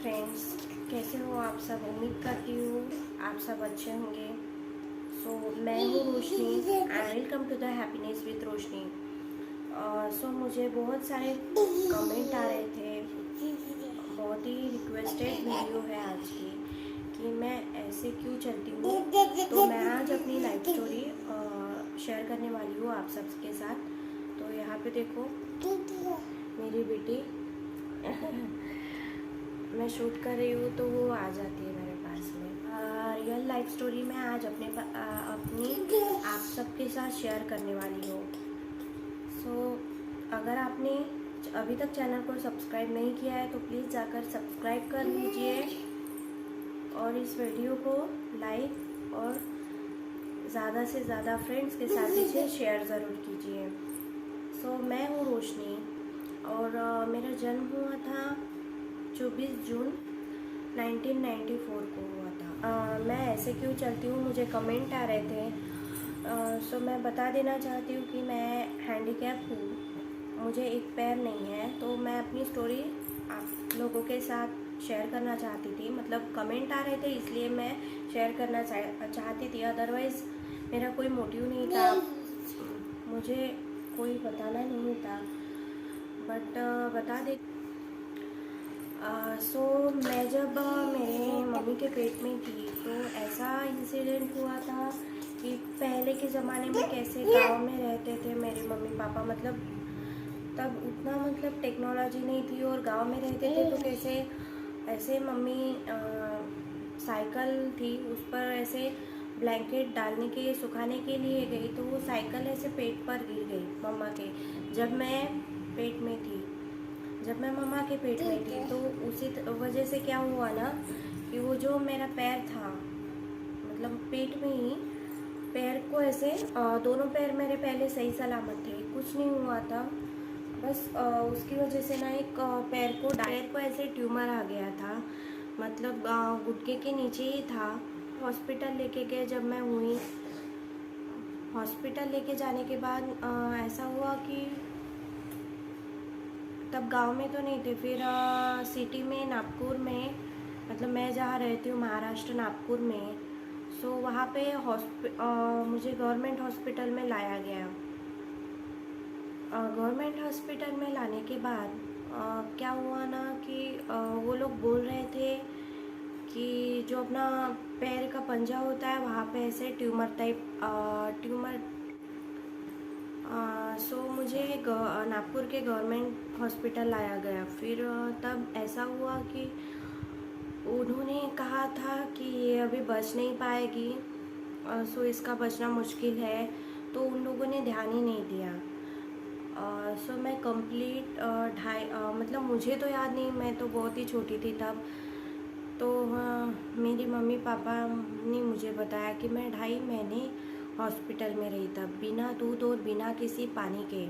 Friends, कैसे हो आप सब। उम्मीद करती हूँ आप सब अच्छे होंगे। मैं हूँ Roshni and welcome to the happiness with Roshni. मुझे बहुत सारे कमेंट आ रहे थे। बहुत ही रिक्वेस्टेड वीडियो है आज की कि मैं ऐसे क्यों चलती हूँ। तो मैं आज अपनी लाइफ स्टोरी शेयर करने वाली हूँ आप सबके साथ। तो यहाँ पे देखो मेरी बेटी मैं शूट कर रही हूँ तो वो आ जाती है मेरे पास में। रियल लाइफ स्टोरी मैं आज अपनी आप सबके साथ शेयर करने वाली हूँ। अगर आपने अभी तक चैनल को सब्सक्राइब नहीं किया है तो प्लीज़ जाकर सब्सक्राइब कर लीजिए और इस वीडियो को लाइक और ज़्यादा से ज़्यादा फ्रेंड्स के साथ इसे शेयर ज़रूर कीजिए। मैं हूँ रोशनी और मेरा जन्म हुआ था 24 जून 1994 को हुआ था। मैं ऐसे क्यों चलती हूँ, मुझे कमेंट आ रहे थे। मैं बता देना चाहती हूँ कि मैं हैंडीकैप हूँ, मुझे एक पैर नहीं है। तो मैं अपनी स्टोरी आप लोगों के साथ शेयर करना चाहती थी। मतलब कमेंट आ रहे थे इसलिए मैं शेयर करना चाहती थी, अदरवाइज़ मेरा कोई मोटिव नहीं था, मुझे कोई बताना नहीं था। बट बता दे। मैं जब मेरे मम्मी के पेट में थी तो ऐसा इंसिडेंट हुआ था कि पहले के ज़माने में कैसे गांव में रहते थे मेरे मम्मी पापा। मतलब तब उतना टेक्नोलॉजी नहीं थी और गांव में रहते थे तो कैसे ऐसे मम्मी साइकिल थी, उस पर ऐसे ब्लैंकेट डालने के सुखाने के लिए गई तो वो साइकिल ऐसे पेट पर गिर गई मम्मा के। जब मैं पेट में थी, जब मैं मम्मा के पेट में थी तो उसी वजह से क्या हुआ ना कि वो जो मेरा पैर था, मतलब पेट में ही पैर को ऐसे दोनों पैर मेरे पहले सही सलामत थे, कुछ नहीं हुआ था। बस उसकी वजह से ना एक पैर को ऐसे ट्यूमर आ गया था। मतलब घुटने के नीचे ही था। हॉस्पिटल लेके गए। जब मैं हुई हॉस्पिटल लेके जाने के बाद ऐसा हुआ कि तब गांव में तो नहीं थे, फिर सिटी में नागपुर में, मतलब मैं जहाँ रहती हूँ महाराष्ट्र नागपुर में। वहाँ पे मुझे गवर्नमेंट हॉस्पिटल में लाया गया। गवर्नमेंट हॉस्पिटल में लाने के बाद क्या हुआ ना कि वो लोग बोल रहे थे कि जो अपना पैर का पंजा होता है वहाँ पे ऐसे ट्यूमर। मुझे नागपुर के गवर्नमेंट हॉस्पिटल लाया गया। फिर तब ऐसा हुआ कि उन्होंने कहा था कि ये अभी बच नहीं पाएगी, इसका बचना मुश्किल है। तो उन लोगों ने ध्यान ही नहीं दिया। मैं कंप्लीट मतलब मुझे तो याद नहीं, मैं तो बहुत ही छोटी थी तब। तो मेरी मम्मी पापा ने मुझे बताया कि मैं 2.5 महीने हॉस्पिटल में रही तब, बिना दूध और बिना किसी पानी के।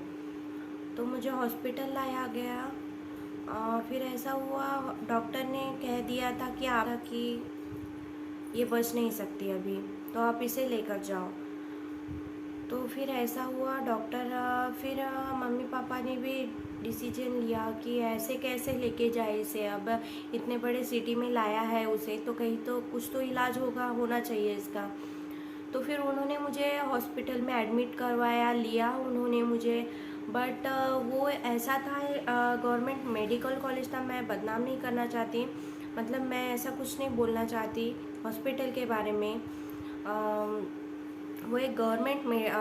तो मुझे हॉस्पिटल लाया गया। फिर ऐसा हुआ, डॉक्टर ने कह दिया था कि ये बच नहीं सकती अभी, तो आप इसे लेकर जाओ। तो फिर ऐसा हुआ, डॉक्टर फिर मम्मी पापा ने भी डिसीजन लिया कि ऐसे कैसे लेके जाए इसे, अब इतने बड़े सिटी में लाया है उसे, तो कहीं तो कुछ तो इलाज होना चाहिए इसका। तो फिर उन्होंने मुझे हॉस्पिटल में एडमिट करवाया, लिया उन्होंने मुझे। बट वो ऐसा था, गवर्नमेंट मेडिकल कॉलेज था। मैं बदनाम नहीं करना चाहती, मतलब मैं ऐसा कुछ नहीं बोलना चाहती हॉस्पिटल के बारे में। वो एक गवर्नमेंट में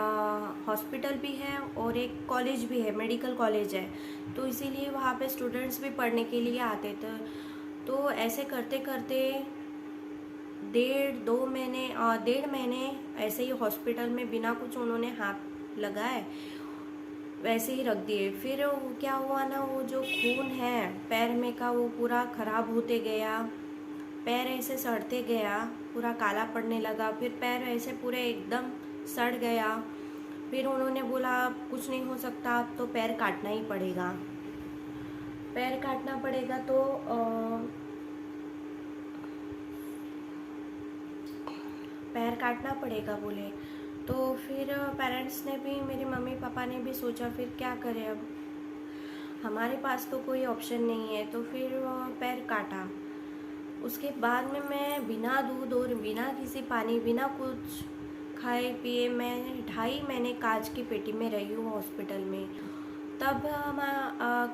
हॉस्पिटल भी है और एक कॉलेज भी है, मेडिकल कॉलेज है। तो इसीलिए वहाँ पे स्टूडेंट्स भी पढ़ने के लिए आते थे। तो ऐसे करते करते 1.5-2 महीने ऐसे ही हॉस्पिटल में बिना कुछ उन्होंने हाथ लगाए वैसे ही रख दिए। फिर क्या हुआ ना, वो जो खून है पैर में का वो पूरा ख़राब होते गया, पैर ऐसे सड़ते गया, पूरा काला पड़ने लगा। फिर पैर ऐसे पूरे एकदम सड़ गया। फिर उन्होंने बोला कुछ नहीं हो सकता, अब तो पैर काटना ही पड़ेगा। पैर काटना पड़ेगा तो पैर काटना पड़ेगा बोले। तो फिर पेरेंट्स ने भी, मेरे मम्मी पापा ने भी सोचा फिर क्या करें, अब हमारे पास तो कोई ऑप्शन नहीं है। तो फिर पैर काटा। उसके बाद में मैं बिना दूध और बिना किसी पानी, बिना कुछ खाए पिए मैं 2.5 महीने कांच की पेटी में रही हूँ हॉस्पिटल में। तब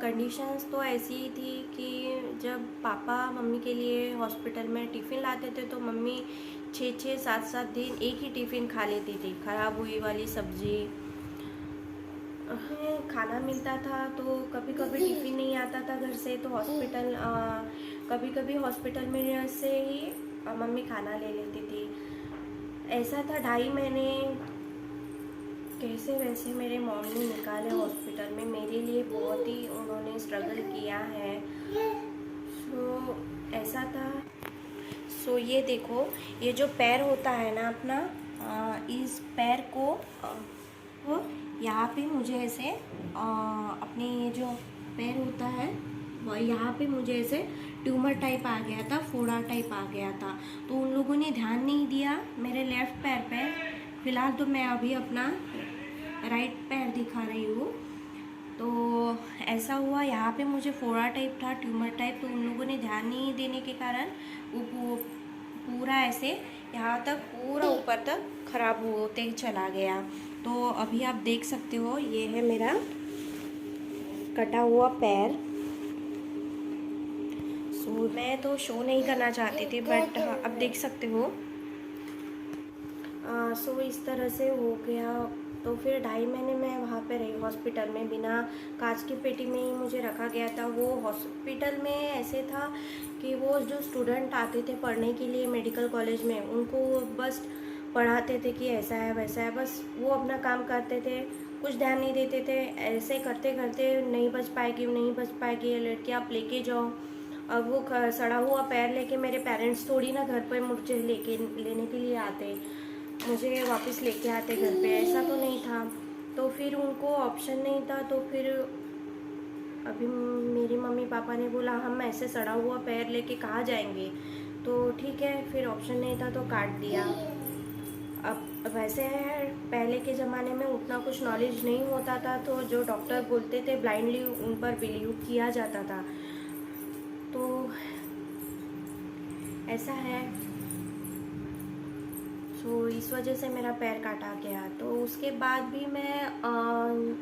कंडीशंस तो ऐसी ही थी कि जब पापा मम्मी के लिए हॉस्पिटल में टिफ़िन लाते थे तो मम्मी 6-6 7-7 दिन एक ही टिफ़िन खा लेती थी, ख़राब हुई वाली सब्ज़ी। खाना मिलता था तो कभी कभी टिफ़िन नहीं आता था घर से, तो हॉस्पिटल कभी कभी हॉस्पिटल में से ही मम्मी खाना ले लेती थी। ऐसा था 2.5 महीने कैसे वैसे मेरे मॉम ने निकाले हॉस्पिटल में, मेरे लिए बहुत ही उन्होंने स्ट्रगल किया है। सो ऐसा था। सो ये देखो, ये जो पैर होता है ना अपना, इस पैर को यहाँ पे मुझे ऐसे अपने ये जो पैर होता है वो यहाँ पे मुझे ऐसे ट्यूमर टाइप आ गया था, फोड़ा टाइप आ गया था। तो उन लोगों ने ध्यान नहीं दिया मेरे लेफ़्ट पैर पे। फ़िलहाल तो मैं अभी अपना राइट पैर दिखा रही हूँ। तो ऐसा हुआ, यहाँ पे मुझे फोड़ा टाइप था, ट्यूमर टाइप, तो उन लोगों ने ध्यान नहीं देने के कारण वो पूरा ऐसे यहाँ तक पूरा ऊपर तक ख़राब होते ही चला गया। तो अभी आप देख सकते हो, ये है मेरा कटा हुआ पैर। सो मैं तो शो नहीं करना चाहती थी, बट अब देख सकते हो। सो इस तरह से हो गया। तो फिर 2.5 महीने मैं वहाँ पे रही हॉस्पिटल में, बिना कांच की पेटी में ही मुझे रखा गया था। वो हॉस्पिटल में ऐसे था कि वो जो स्टूडेंट आते थे पढ़ने के लिए मेडिकल कॉलेज में, उनको बस पढ़ाते थे कि ऐसा है वैसा है, बस वो अपना काम करते थे, कुछ ध्यान नहीं देते थे। ऐसे करते करते नहीं बच पाएगी, नहीं बच पाएगी, लड़की आप लेके जाओ। अब वो सड़ा हुआ पैर लेके मेरे पेरेंट्स थोड़ी ना घर पर मुझे लेने के लिए आते, मुझे वापस लेके आते घर पे, ऐसा तो नहीं था। तो फिर उनको ऑप्शन नहीं था, तो फिर अभी मेरी मम्मी पापा ने बोला हम ऐसे सड़ा हुआ पैर लेके कहाँ जाएंगे, तो ठीक है, फिर ऑप्शन नहीं था तो काट दिया। अब वैसे है, पहले के ज़माने में उतना कुछ नॉलेज नहीं होता था, तो जो डॉक्टर बोलते थे ब्लाइंडली उन पर बिलीव किया जाता था। तो ऐसा है। सो इस वजह से मेरा पैर काटा गया। तो उसके बाद भी मैं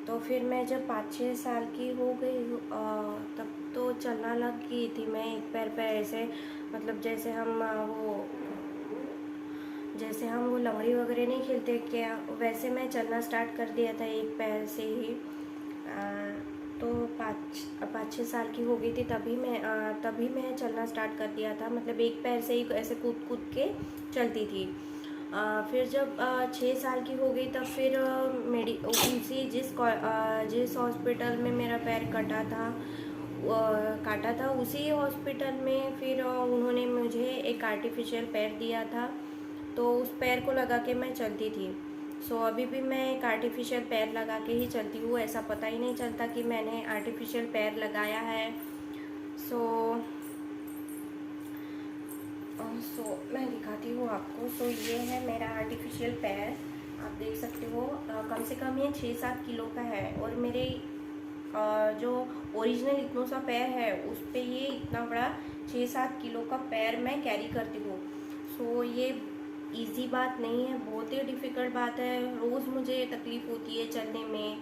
तो फिर मैं जब 5-6 साल की हो गई तब तो चलना लग गई थी मैं एक पैर पे ऐसे, मतलब जैसे हम वो लंगड़ी वगैरह नहीं खेलते क्या, वैसे मैं चलना स्टार्ट कर दिया था एक पैर से ही। तो 5-6 साल की हो गई थी तभी मैं चलना स्टार्ट कर दिया था, मतलब एक पैर से ही ऐसे कूद कूद के चलती थी। फिर जब 6 साल की हो गई तब फिर जिस हॉस्पिटल में मेरा पैर काटा था उसी हॉस्पिटल में फिर उन्होंने मुझे एक आर्टिफिशियल पैर दिया था, तो उस पैर को लगा के मैं चलती थी। सो अभी भी मैं एक आर्टिफिशियल पैर लगा के ही चलती हूँ, ऐसा पता ही नहीं चलता कि मैंने आर्टिफिशियल पैर लगाया है। सो मैं दिखाती हूँ आपको। सो ये है मेरा आर्टिफिशियल पैर, आप देख सकते हो। कम से कम ये 6-7 किलो का है, और मेरे जो ओरिजिनल इतना सा पैर है उस पे ये इतना बड़ा 6-7 किलो का पैर मैं कैरी करती हूँ। सो ये इजी बात नहीं है, बहुत ही डिफ़िकल्ट बात है, रोज़ मुझे तकलीफ़ होती है चलने में।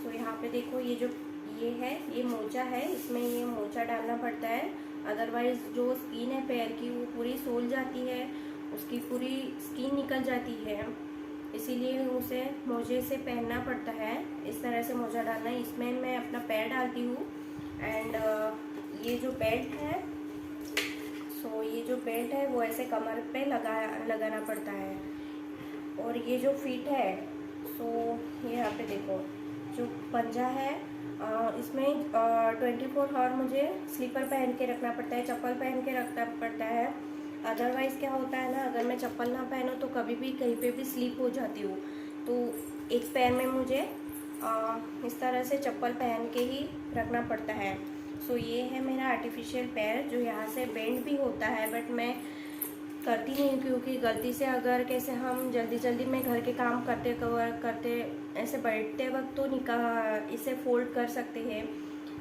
सो यहाँ पे देखो, ये मोजा है, इसमें ये मोजा डालना पड़ता है, अदरवाइज़ जो स्किन है पैर की वो पूरी सोल जाती है, उसकी पूरी स्किन निकल जाती है, इसीलिए उसे मोजे से पहनना पड़ता है। इस तरह से मोजा डालना है, इसमें मैं अपना पैर डालती हूँ। एंड ये जो बेल्ट है, ये जो बेल्ट है वो ऐसे कमर पे लगाना पड़ता है। और ये जो फिट है, ये यहाँ पे देखो, जो पंजा है इसमें 24 आवर मुझे स्लीपर पहन के रखना पड़ता है, चप्पल पहन के रखना पड़ता है। अदरवाइज़ क्या होता है ना, अगर मैं चप्पल ना पहनूँ तो कभी भी कहीं पे भी स्लिप हो जाती हूँ, तो एक पैर में मुझे इस तरह से चप्पल पहन के ही रखना पड़ता है। ये है मेरा आर्टिफिशियल पैर, जो यहाँ से बेंड भी होता है, बट मैं करती नहीं क्योंकि गलती से अगर कैसे हम जल्दी में घर के काम करते ऐसे बैठते वक्त तो इसे फोल्ड कर सकते हैं,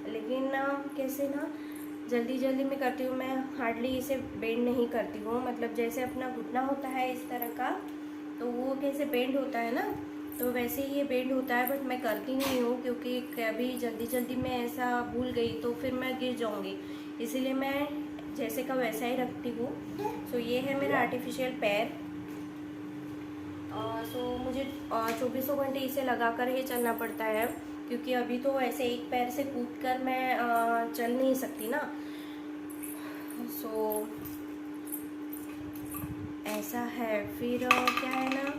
लेकिन कैसे ना जल्दी जल्दी में करती हूँ। मैं हार्डली इसे बेंड नहीं करती हूँ, मतलब जैसे अपना घुटना होता है इस तरह का, तो वो कैसे बेंड होता है ना, तो वैसे ही ये बेंड होता है। बट मैं करती नहीं हूँ क्योंकि कभी जल्दी जल्दी में ऐसा भूल गई तो फिर मैं गिर जाऊँगी, इसीलिए मैं जैसे का वैसा ही रखती हूँ। सो ये है मेरा आर्टिफिशियल पैर। सो मुझे 24 घंटे इसे लगा कर ही चलना पड़ता है, क्योंकि अभी तो ऐसे एक पैर से कूद कर मैं चल नहीं सकती ना। सो ऐसा है। फिर क्या है ना,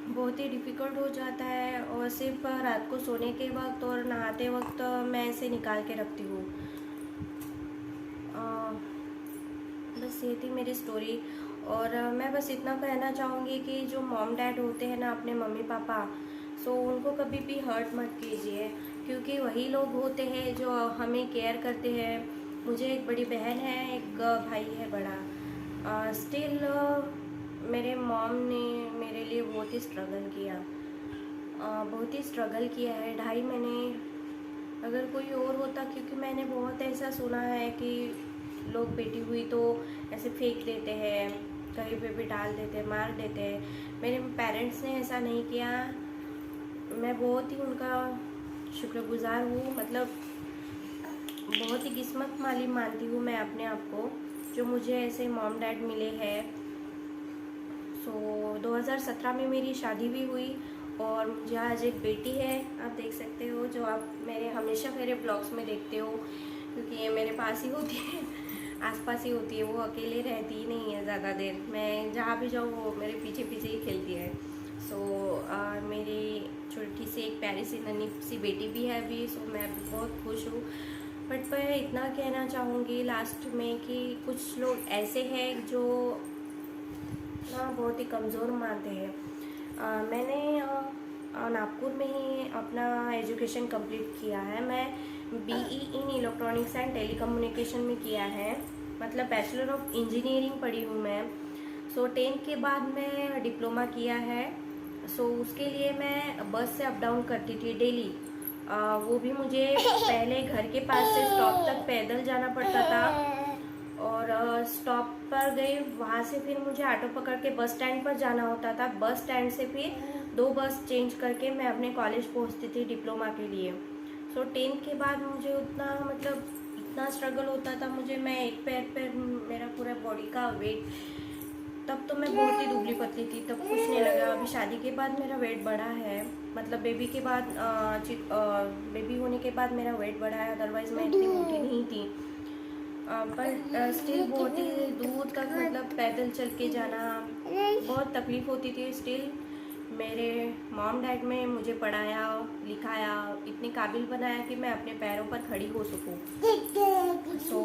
बहुत ही डिफ़िकल्ट हो जाता है, और सिर्फ रात को सोने के वक्त और नहाते वक्त मैं इसे निकाल के रखती हूँ। बस ये थी मेरी स्टोरी। और मैं बस इतना कहना चाहूँगी कि जो मॉम डैड होते हैं ना, अपने मम्मी पापा, सो उनको कभी भी हर्ट मत कीजिए, क्योंकि वही लोग होते हैं जो हमें केयर करते हैं। मुझे एक बड़ी बहन है, एक भाई है बड़ा। स्टिल मेरे मॉम ने मेरे लिए बहुत ही स्ट्रगल किया, बहुत ही स्ट्रगल किया है 2.5 महीने। अगर कोई और होता, क्योंकि मैंने बहुत ऐसा सुना है कि लोग बेटी हुई तो ऐसे फेंक देते हैं, कहीं पे भी डाल देते हैं, मार देते हैं। मेरे पेरेंट्स ने ऐसा नहीं किया। मैं बहुत ही उनका शुक्रगुजार हूँ, मतलब बहुत ही किस्मत वाली मानती हूँ मैं अपने आप को, जो मुझे ऐसे मॉम डैड मिले हैं। सो 2017 में मेरी शादी भी हुई, और मुझे आज एक बेटी है, आप देख सकते हो, जो आप हमेशा मेरे ब्लॉग्स में देखते हो, क्योंकि ये मेरे पास ही होती है, आसपास ही होती है। वो अकेले रहती ही नहीं है ज़्यादा देर, मैं जहाँ भी जाऊँ वो मेरे पीछे पीछे ही खेलती है। सो मेरी छोटी सी एक प्यारी सी नन्ही सी बेटी भी है अभी। सो मैं बहुत खुश हूँ। बट मैं इतना कहना चाहूँगी लास्ट में कि कुछ लोग ऐसे हैं जो बहुत ही कमज़ोर मानते हैं। मैंने नागपुर में ही अपना एजुकेशन कंप्लीट किया है। मैं BE in electronics and telecommunication में किया है, मतलब बैचलर ऑफ इंजीनियरिंग पढ़ी हूँ मैं। सो 10th के बाद मैं डिप्लोमा किया है। सो उसके लिए मैं बस से अप डाउन करती थी डेली। वो भी मुझे पहले घर के पास से स्टॉप तक पैदल जाना पड़ता था, और स्टॉप पर गई, वहाँ से फिर मुझे ऑटो पकड़ के बस स्टैंड पर जाना होता था। बस स्टैंड से फिर 2 बस चेंज करके मैं अपने कॉलेज पहुँचती थी डिप्लोमा के लिए। सो 10th के बाद मुझे उतना, मतलब इतना स्ट्रगल होता था मुझे। मैं एक पैर पर मेरा पूरा बॉडी का वेट, तब तो मैं बहुत ही दुबली पतली थी, तब कुछ नहीं लगा। अभी शादी के बाद मेरा वेट बढ़ा है, मतलब बेबी के बाद बेबी होने के बाद मेरा वेट बढ़ा है, अदरवाइज़ मैं इतनी मोटी नहीं थी। पर स्टिल बहुत ही दूर तक, मतलब पैदल चल के जाना बहुत तकलीफ़ होती थी। स्टिल मेरे मॉम डैड में मुझे पढ़ाया लिखाया, इतने काबिल बनाया कि मैं अपने पैरों पर खड़ी हो सकूं। सो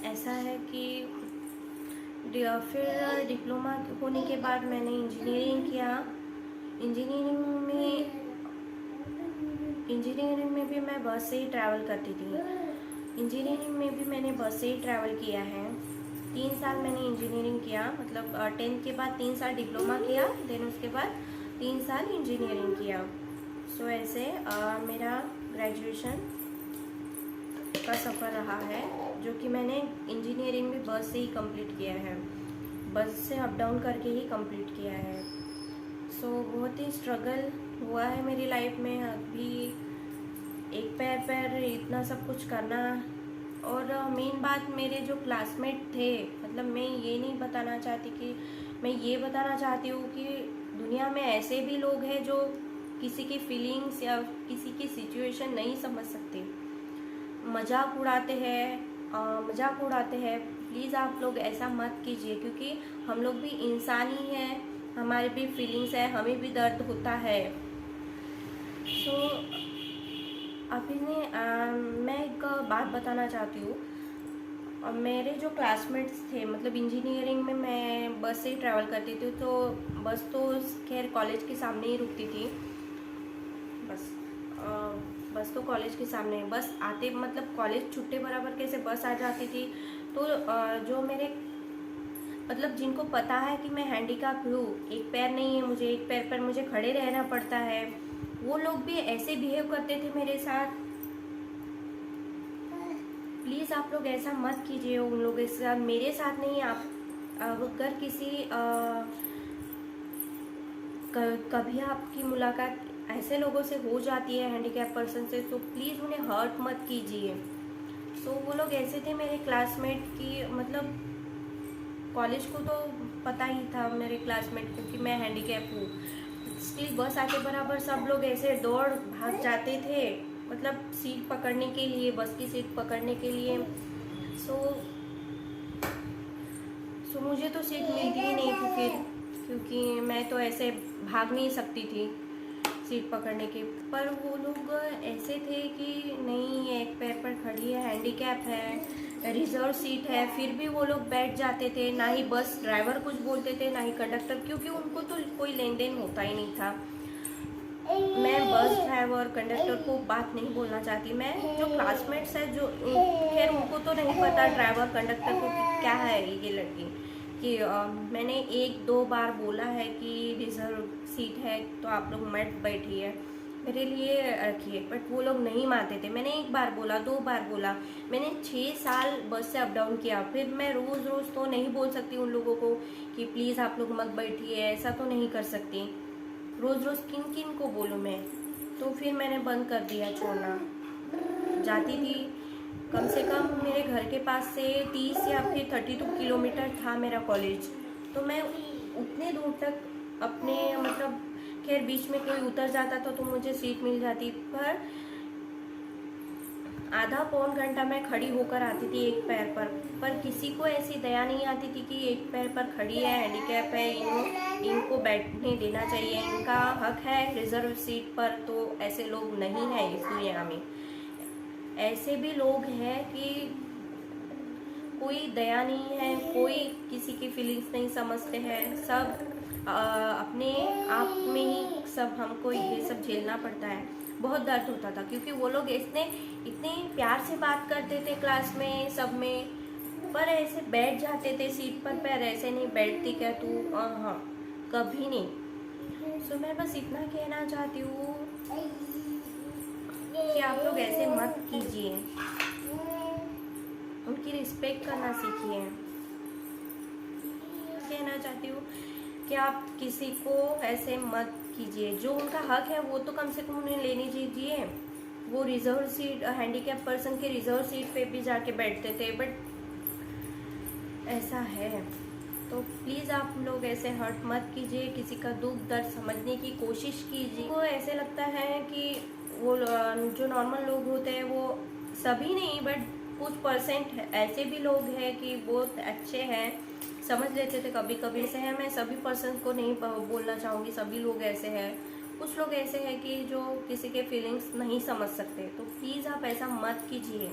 ऐसा है कि फिर डिप्लोमा होने के बाद मैंने इंजीनियरिंग किया। इंजीनियरिंग में भी मैं बस से ही ट्रैवल करती थी। इंजीनियरिंग में भी मैंने बस से ही ट्रैवल किया है। 3 साल मैंने इंजीनियरिंग किया, मतलब 10th के बाद 3 साल डिप्लोमा किया, देन उसके बाद 3 साल इंजीनियरिंग किया। सो ऐसे मेरा ग्रेजुएशन का सफ़र रहा है, जो कि मैंने इंजीनियरिंग में बस से ही कंप्लीट किया है, बस से अप डाउन करके ही कंप्लीट किया है। सो बहुत ही स्ट्रगल हुआ है मेरी लाइफ में। अभी एक पैर पर इतना सब कुछ करना, और मेन बात मेरे जो क्लासमेट थे, मतलब मैं ये नहीं बताना चाहती कि, मैं ये बताना चाहती हूँ कि दुनिया में ऐसे भी लोग हैं जो किसी की फीलिंग्स या किसी की सिचुएशन नहीं समझ सकते, मजाक उड़ाते हैं। प्लीज़ आप लोग ऐसा मत कीजिए, क्योंकि हम लोग भी इंसान ही हैं, हमारे भी फीलिंग्स है, हमें भी दर्द होता है। सो अभी मैं एक बात बताना चाहती हूँ। मेरे जो क्लासमेट्स थे, मतलब इंजीनियरिंग में मैं बस से ही ट्रैवल करती थी, तो बस तो खैर कॉलेज के सामने ही रुकती थी। बस तो कॉलेज के सामने, बस आते, मतलब कॉलेज छुट्टे बराबर कैसे बस आ जाती थी। तो जो मेरे, मतलब जिनको पता है कि मैं हैंडीकैप हूँ, एक पैर नहीं है मुझे, एक पैर पर मुझे खड़े रहना पड़ता है, वो लोग भी ऐसे बिहेव करते थे मेरे साथ। प्लीज़ आप लोग ऐसा मत कीजिए उन लोगों के साथ, मेरे साथ नहीं। आप अगर किसी कभी आपकी मुलाकात ऐसे लोगों से हो जाती है, हैंडीकैप पर्सन से, तो प्लीज़ उन्हें हर्ट मत कीजिए। सो वो लोग ऐसे थे मेरे क्लासमेट की, मतलब कॉलेज को तो पता ही था मेरे क्लासमेट को कि मैं हैंडीकैप हूँ। स्टिल बस आके बराबर सब लोग ऐसे दौड़ भाग जाते थे, मतलब सीट पकड़ने के लिए, बस की सीट पकड़ने के लिए। सो मुझे तो सीट मिलती ही नहीं थी फिर, क्योंकि मैं तो ऐसे भाग नहीं सकती थी सीट पकड़ने के। पर वो लोग ऐसे थे कि नहीं, ये एक पैर पर खड़ी है, हैंडीकैप है, रिजर्व सीट है, फिर भी वो लोग बैठ जाते थे। ना ही बस ड्राइवर कुछ बोलते थे, ना ही कंडक्टर, क्योंकि उनको तो कोई लेन देन होता ही नहीं था। मैं बस ड्राइवर कंडक्टर को बात नहीं बोलना चाहती। मैं जो क्लासमेट्स है, जो खैर उनको तो नहीं पता ड्राइवर कंडक्टर को कि क्या है ये लड़की, कि मैंने 1-2 बार बोला है कि रिजर्व सीट है तो आप लोग मत बैठिए, मेरे लिए रखिए, बट वो लोग नहीं मानते थे। मैंने 1 बार बोला, 2 बार बोला, मैंने 6 साल बस से अप डाउन किया। फिर मैं रोज़ रोज़ तो नहीं बोल सकती उन लोगों को कि प्लीज़ आप लोग मत बैठिए, ऐसा तो नहीं कर सकती। रोज़ रोज़ किन किन को बोलूँ मैं? तो फिर मैंने बंद कर दिया छोड़ना। जाती थी, कम से कम मेरे घर के पास से 30 या फिर 32 किलोमीटर था मेरा कॉलेज, तो मैं उतने दूर तक अपने, मतलब खैर बीच में कोई उतर जाता था तो मुझे सीट मिल जाती, पर आधा पौन घंटा मैं खड़ी होकर आती थी एक पैर पर किसी को ऐसी दया नहीं आती थी कि एक पैर पर खड़ी है, हैंडीकैप है, इनको बैठने देना चाहिए, इनका हक है रिजर्व सीट पर। तो ऐसे लोग नहीं हैं इस दुनिया में। ऐसे भी लोग हैं कि कोई दया नहीं है, कोई किसी की फीलिंग्स नहीं समझते हैं। सब अपने आप में ही सब हमको ये सब झेलना पड़ता है। बहुत दर्द होता था, क्योंकि वो लोग इतने प्यार से बात करते थे क्लास में सब में, पर ऐसे बैठ जाते थे सीट पर। पैर ऐसे नहीं बैठती क्या तू? हाँ, कभी नहीं। सो मैं बस इतना कहना चाहती हूँ कि आप लोग ऐसे मत कीजिए, उनकी रिस्पेक्ट करना सीखिए। कहना चाहती हूँ कि आप किसी को ऐसे मत कीजिए। जो उनका हक है वो तो कम से कम उन्हें लेनी दीजिए। वो रिजर्व सीट, हैंडीकैप पर्सन के रिजर्व सीट पे भी जाके बैठते थे, बट ऐसा है तो प्लीज़ आप लोग ऐसे हर्ट मत कीजिए, किसी का दुख दर्द समझने की कोशिश कीजिए। वो ऐसे लगता है कि वो जो नॉर्मल लोग होते हैं, वो सभी नहीं बट कुछ परसेंट ऐसे भी लोग हैं कि बहुत अच्छे हैं, समझ लेते थे कभी कभी से है। मैं सभी पर्सन को नहीं बोलना चाहूँगी, सभी लोग ऐसे हैं। कुछ लोग ऐसे हैं कि जो किसी के फीलिंग्स नहीं समझ सकते, तो प्लीज़ आप ऐसा मत कीजिए।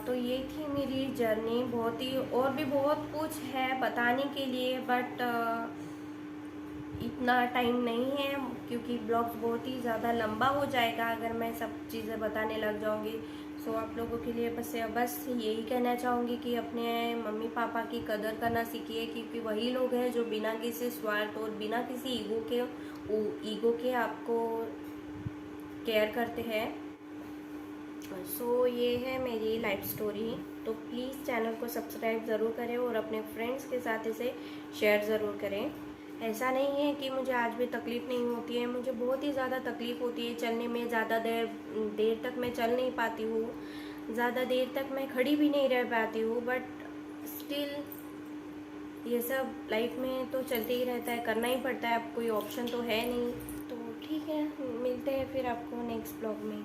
तो ये थी मेरी जर्नी। बहुत ही और भी बहुत कुछ है बताने के लिए, बट इतना टाइम नहीं है, क्योंकि ब्लॉग्स बहुत ही ज़्यादा लंबा हो जाएगा अगर मैं सब चीज़ें बताने लग जाऊंगी। सो आप लोगों के लिए बस यही कहना चाहूँगी कि अपने मम्मी पापा की कदर करना सीखिए, क्योंकि वही लोग हैं जो बिना किसी स्वार्थ और बिना किसी ईगो के आपको केयर करते हैं। सो ये है मेरी लाइफ स्टोरी। तो प्लीज़ चैनल को सब्सक्राइब ज़रूर करें और अपने फ्रेंड्स के साथ इसे शेयर ज़रूर करें। ऐसा नहीं है कि मुझे आज भी तकलीफ़ नहीं होती है, मुझे बहुत ही ज़्यादा तकलीफ़ होती है चलने में। ज़्यादा देर तक मैं चल नहीं पाती हूँ, ज़्यादा देर तक मैं खड़ी भी नहीं रह पाती हूँ, बट स्टिल ये सब लाइफ में तो चलते ही रहता है, करना ही पड़ता है, अब कोई ऑप्शन तो है नहीं। तो ठीक है, मिलते हैं फिर आपको नेक्स्ट ब्लॉग में।